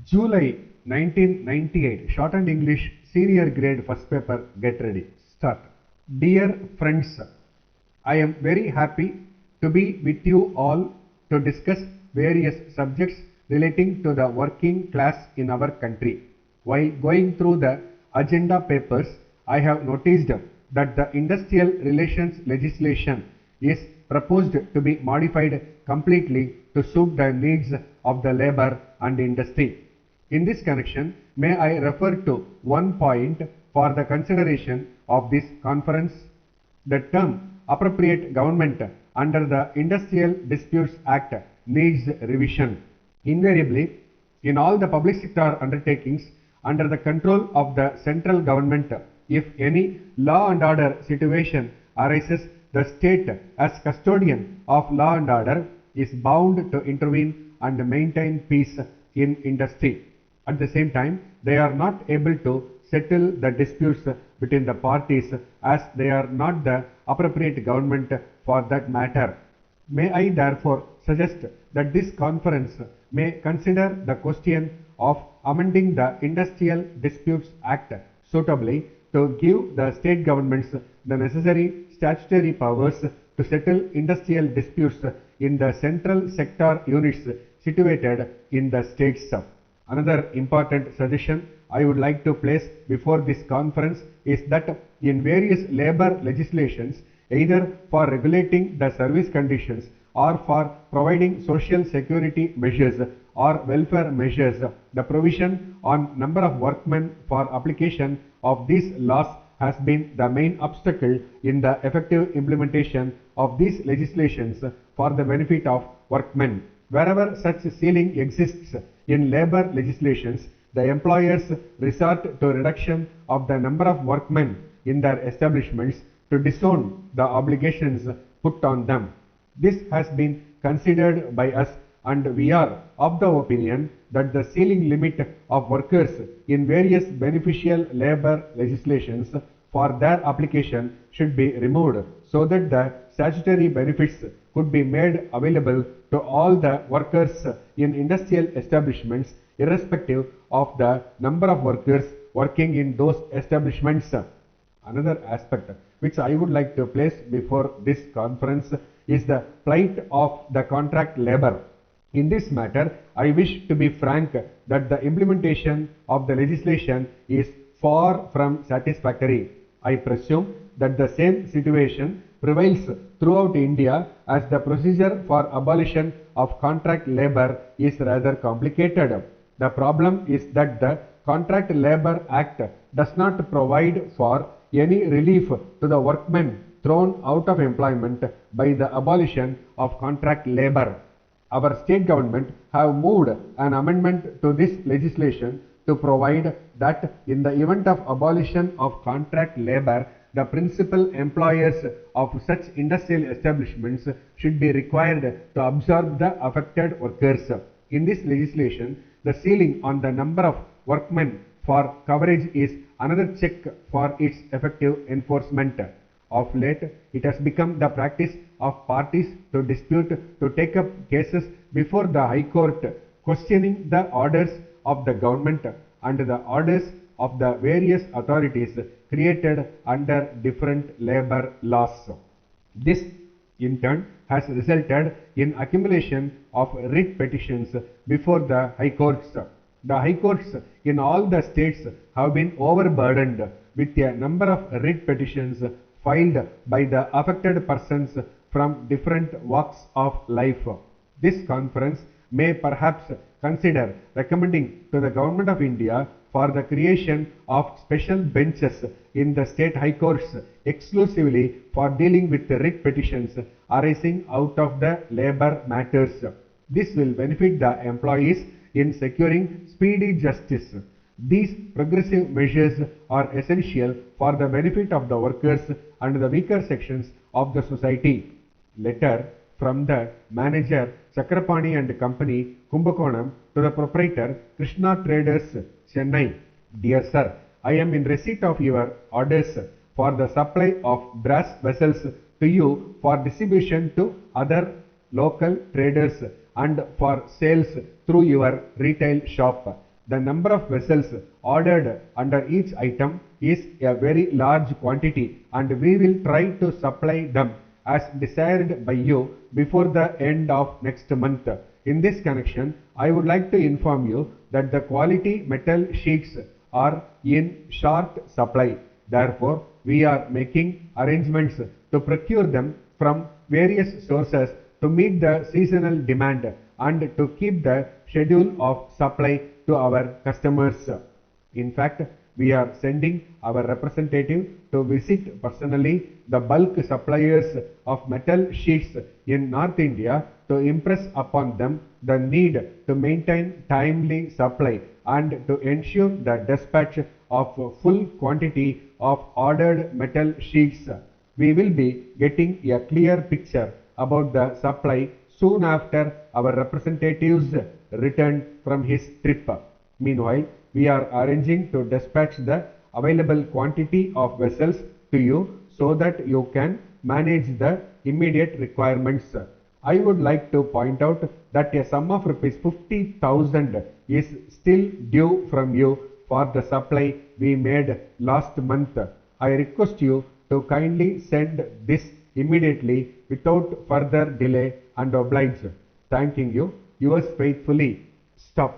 July 1998, Shorthand English Senior Grade First Paper, get ready. Start. Dear friends, I am very happy to be with you all to discuss various subjects relating to the working class in our country. While going through the agenda papers, I have noticed that the industrial relations legislation is proposed to be modified completely to suit the needs of the labor and industry. In this connection, may I refer to one point for the consideration of this conference. The term appropriate government under the Industrial Disputes Act needs revision. Invariably, in all the public sector undertakings under the control of the central government, if any law and order situation arises, the state as custodian of law and order is bound to intervene and maintain peace in industry. At the same time, they are not able to settle the disputes between the parties as they are not the appropriate government for that matter. May I therefore suggest that this conference may consider the question of amending the Industrial Disputes Act suitably to give the state governments the necessary statutory powers to settle industrial disputes in the central sector units situated in the states. Another important suggestion I would like to place before this conference is that in various labor legislations, either for regulating the service conditions or for providing social security measures or welfare measures, the provision on number of workmen for application of these laws has been the main obstacle in the effective implementation of these legislations for the benefit of workmen. Wherever such ceiling exists in labor legislations, the employers resort to reduction of the number of workmen in their establishments to disown the obligations put on them. This has been considered by us, and we are of the opinion that the ceiling limit of workers in various beneficial labor legislations for their application should be removed so that the statutory benefits could be made available to all the workers in industrial establishments irrespective of the number of workers working in those establishments. Another aspect which I would like to place before this conference is the plight of the contract labor. In this matter, I wish to be frank that the implementation of the legislation is far from satisfactory. I presume that the same situation prevails throughout India as the procedure for abolition of contract labor is rather complicated. The problem is that the Contract Labor Act does not provide for any relief to the workmen thrown out of employment by the abolition of contract labor. Our state government have moved an amendment to this legislation to provide that in the event of abolition of contract labor, the principal employers of such industrial establishments should be required to absorb the affected workers. In this legislation, the ceiling on the number of workmen for coverage is another check for its effective enforcement. Of late, it has become the practice of parties to dispute to take up cases before the High Court, questioning the orders of the government and the orders of the various authorities created under different labor laws. This, in turn, has resulted in accumulation of writ petitions before the High Courts. The High Courts in all the states have been overburdened with a number of writ petitions filed by the affected persons from different walks of life. This conference may perhaps consider recommending to the Government of India for the creation of special benches in the state high courts exclusively for dealing with the writ petitions arising out of the labor matters. This will benefit the employees in securing speedy justice. These progressive measures are essential for the benefit of the workers and the weaker sections of the society. Letter from the manager Chakrapani and Company, Kumbakonam, to the proprietor Krishna Traders, Chennai. Dear sir, I am in receipt of your orders for the supply of brass vessels to you for distribution to other local traders and for sales through your retail shop. The number of vessels ordered under each item is a very large quantity and we will try to supply them as desired by you before the end of next month. In this connection, I would like to inform you that the quality metal sheets are in short supply. Therefore, we are making arrangements to procure them from various sources to meet the seasonal demand and to keep the schedule of supply to our customers. In fact, we are sending our representative to visit personally the bulk suppliers of metal sheets in North India to impress upon them the need to maintain timely supply and to ensure the dispatch of full quantity of ordered metal sheets. We will be getting a clear picture about the supply soon after our representatives return from his trip. Meanwhile, we are arranging to dispatch the available quantity of vessels to you so that you can manage the immediate requirements. I would like to point out that a sum of rupees 50,000 is still due from you for the supply we made last month. I request you to kindly send this immediately without further delay and oblige. Thanking you. Yours faithfully. Stop.